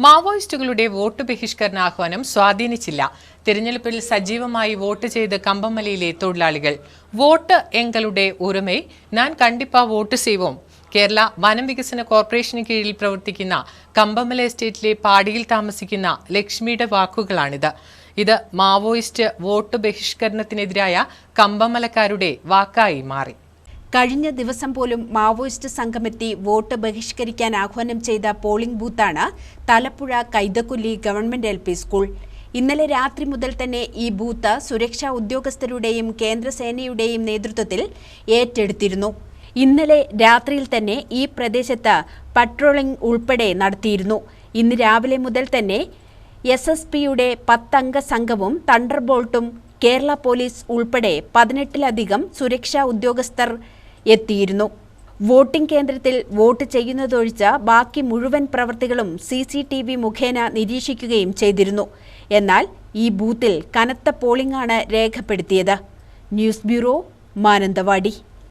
മാവോയിസ്റ്റുകളുടെ vote ബഹിഷ്കരണ ആഹ്വാനം സ്വാധീനിച്ചില്ല. തിരഞ്ഞെടുപ്പിൽ സജീവമായി വോട്ട് ചെയ്ത് കമ്പമലയിലെ തൊഴിലാളികൾ. വോട്ട് എങ്ങളുടെ ഉറുമേ, ഞാൻ കണ്ടിപ്പാ വോട്ട് ചെയ്വോം. കേരള വനം വികസന കോർപ്പറേഷന് കീഴിൽ പ്രവർത്തിക്കുന്ന കമ്പമല എസ്റ്റേറ്റിലെ പാടിയിൽ താമസിക്കുന്ന ലക്ഷ്മിയുടെ വാക്കുകളാണിത്. ഇത് മാവോയിസ്റ്റ് വോട്ട് ബഹിഷ്കരണത്തിനെതിരായ കമ്പമലക്കാരുടെ വാക്കായി മാറി. കഴിഞ്ഞ ദിവസം പോലും മാവോയിസ്റ്റ് സംഘമെത്തി വോട്ട് ബഹിഷ്കരിക്കാൻ ആഹ്വാനം ചെയ്ത പോളിംഗ് ബൂത്താണ് Thalappuzha Kaithakolli government LP school. ഇന്നലെ രാത്രി മുതൽ തന്നെ ഈ ബൂത്ത് സുരക്ഷാ ഉദ്യോഗസ്ഥരുടെയും കേന്ദ്രസേനയുടെയും നേതൃത്വത്തിൽ ഏറ്റെടുത്തിരുന്നു. ഇന്നലെ രാത്രിയിൽ തന്നെ ഈ പ്രദേശത്ത് പട്രോളിംഗ് ഉൾപ്പെടെ നടത്തിയിരുന്നു. ഇന്ന് രാവിലെ മുതൽ തന്നെ SSPയുടെ 10 അംഗ സംഘവും തണ്ടർബോൾട്ടും കേരള പോലീസ് ഉൾപ്പെടെ 18ലധികം സുരക്ഷാ ഉദ്യോഗസ്ഥർ എത്തിയിരുന്നു. വോട്ടിംഗ് കേന്ദ്രത്തിൽ വോട്ട് ചെയ്യുന്നതൊഴിച്ച് ബാക്കി മുഴുവൻ പ്രവൃത്തികളും CCTV മുഖേന നിരീക്ഷിക്കുകയും ചെയ്തിരുന്നു. എന്നാൽ ഈ ബൂത്തിൽ കനത്ത പോളിംഗാണ് രേഖപ്പെടുത്തിയത്. News bureau, Mananthavady.